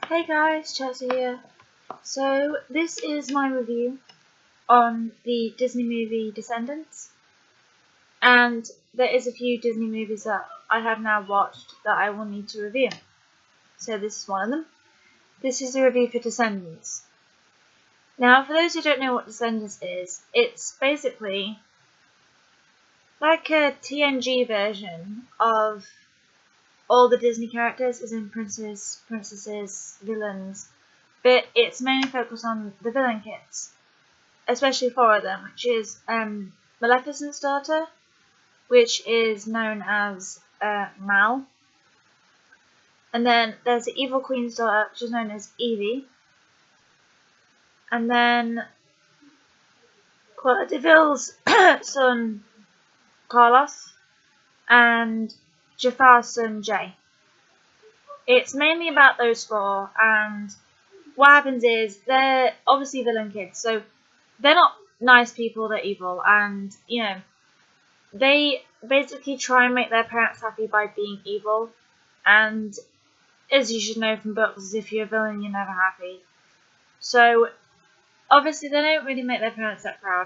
Hey guys, Chelsea here. So this is my review on the Disney movie Descendants, and there is a few Disney movies that I have now watched that I will need to review. So this is one of them. This is a review for Descendants. Now, for those who don't know what Descendants is, it's basically like a TNG version of all the Disney characters, as in princes, princesses, villains, but it's mainly focused on the villain kids, especially four of them, which is Maleficent's daughter, which is known as Mal, and then there's the Evil Queen's daughter, which is known as Evie, and then Quotev's son Carlos, and Jafar's son Jay. It's mainly about those four, and what happens is they're obviously villain kids, so they're not nice people, they're evil, and you know, they basically try and make their parents happy by being evil, and as you should know from books, if you're a villain you're never happy. So obviously they don't really make their parents that proud.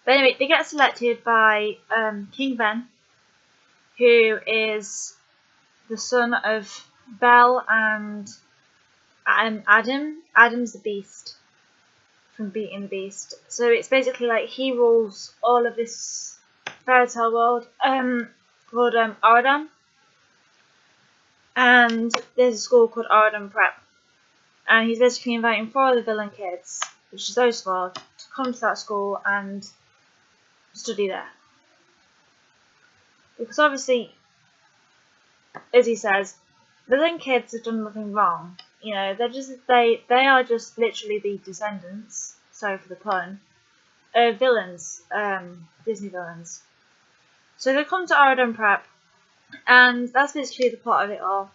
But anyway, they get selected by King Ben, who is the son of Belle and Adam. Adam's the Beast from Beauty and the Beast. So it's basically like he rules all of this fairy tale world called Aradon. And there's a school called Aradon Prep. And he's basically inviting four of the villain kids, which is those four, to come to that school and study there. Because obviously, as he says, villain kids have done nothing wrong. You know, they are just literally the descendants, sorry for the pun, of villains, Disney villains. So they come to Aradon Prep, and that's basically the plot of it all.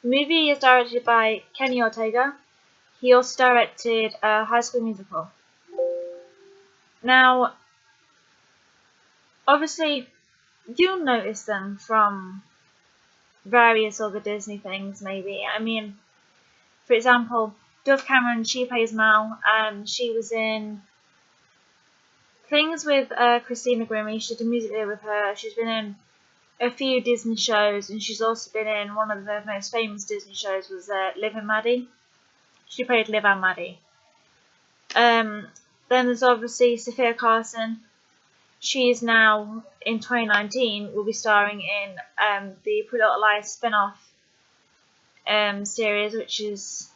The movie is directed by Kenny Ortega. He also directed High School Musical. Now, obviously, you'll notice them from various other Disney things, maybe. I mean, for example, Dove Cameron, she plays Mal, and she was in things with Christina Grimmie. She did a music video with her. She's been in a few Disney shows, and she's also been in one of the most famous Disney shows was Liv and Maddie. She played Liv and Maddie. Then there's obviously Sophia Carson. She is now, in 2019, will be starring in the Pretty Little Liars spin-off series, which is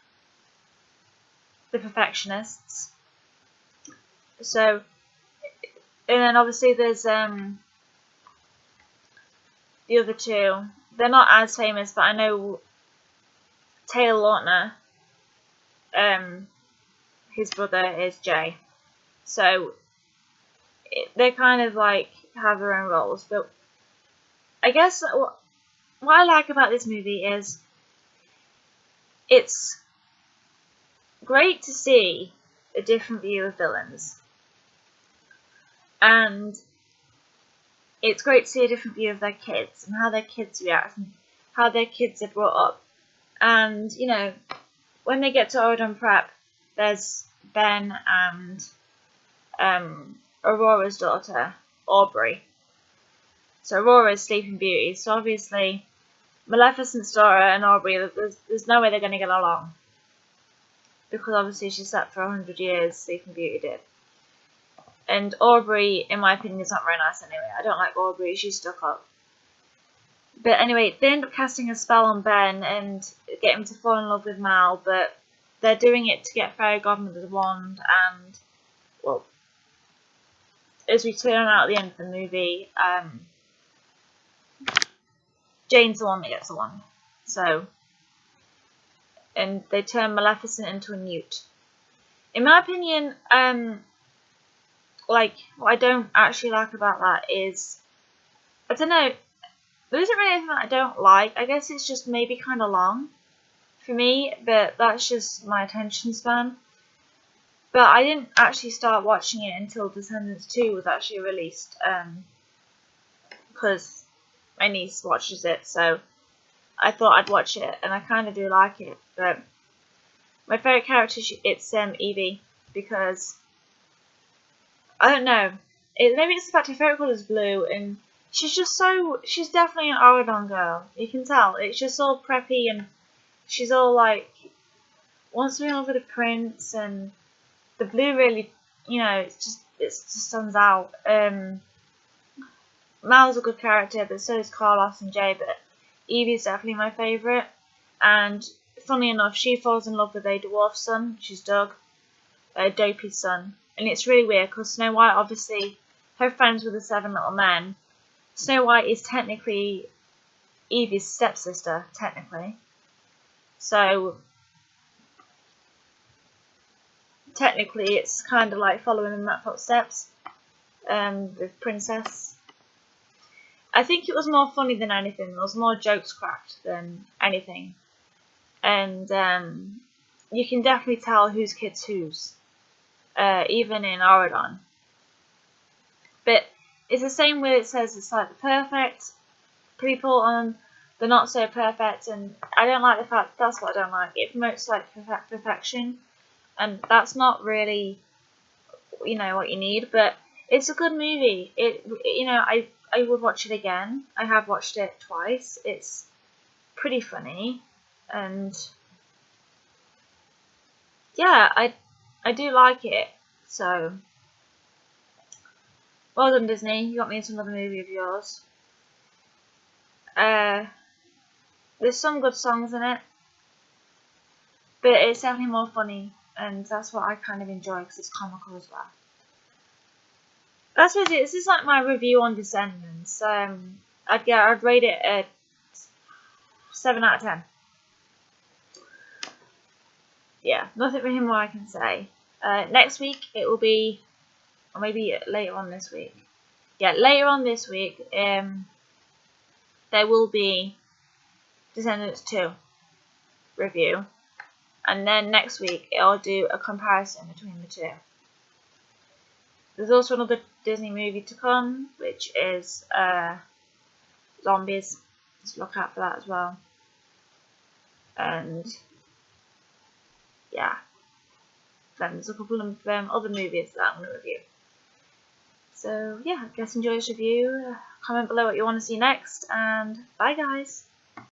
The Perfectionists. So, and then obviously there's the other two. They're not as famous, but I know Taylor Lautner, his brother is Jay. So they kind of like have their own roles, but I guess what I like about this movie is it's great to see a different view of villains, and it's great to see a different view of their kids and how their kids react and how their kids are brought up. And you know, when they get to Aradon Prep, there's Ben and Aurora's daughter, Aubrey. So Aurora is Sleeping Beauty. So obviously, Maleficent's daughter and Aubrey, there's no way they're going to get along. Because obviously she slept for 100 years, Sleeping Beauty did. And Aubrey, in my opinion, is not very nice anyway. I don't like Aubrey, she's stuck up. But anyway, they end up casting a spell on Ben and get him to fall in love with Mal, but they're doing it to get Fairy Godmother's wand, and, well, as we turn out at the end of the movie, Jane's the one that gets the wand. So, and they turn Maleficent into a newt. In my opinion, like, what I don't actually like about that is, I don't know, there isn't really anything that I don't like. I guess it's just maybe kind of long for me, but that's just my attention span. But I didn't actually start watching it until Descendants 2 was actually released, because my niece watches it, so I thought I'd watch it, and I kind of do like it, but My favourite character, it's Evie, because, I don't know, maybe it's the fact her favourite colour is blue, and she's definitely an Oregon girl, you can tell. It's just all preppy, and she's all like, wants to be in love with the prince, and the blue really, it just stands out. Mal's a good character, but so is Carlos and Jay, but Evie's definitely my favourite. And funny enough, she falls in love with a dwarf son, which is Doug, Dopey's son. And it's really weird, because Snow White, obviously, her friends with the 7 little men. Snow White is technically Evie's stepsister, technically. So, technically, it's kind of like following in that footsteps, with Princess. I think it was more funny than anything. There was more jokes cracked than anything. And you can definitely tell whose kid's whose, even in Oregon. But it's the same way it says it's like the perfect people and the not so perfect. And I don't like the fact, that's what I don't like. It promotes like perfection. And that's not really, what you need. But it's a good movie. I would watch it again. I have watched it twice. It's pretty funny, and yeah, I do like it. So, well done, Disney. You got me into another movie of yours. There's some good songs in it, but it's definitely more funny, and that's what I kind of enjoy because it's comical as well. That's basically it. This is like my review on Descendants. I'd rate it a 7 out of 10. Yeah, nothing really more I can say. Next week it will be, or maybe later on this week. Yeah, later on this week, there will be Descendants 2 review, and then next week I'll do a comparison between the two. There's also another Disney movie to come, which is Zombies. Let's look out for that as well. And yeah, then there's a couple of other movies that I'm going to review. So yeah, I guess enjoy this review. Comment below what you want to see next, and bye guys.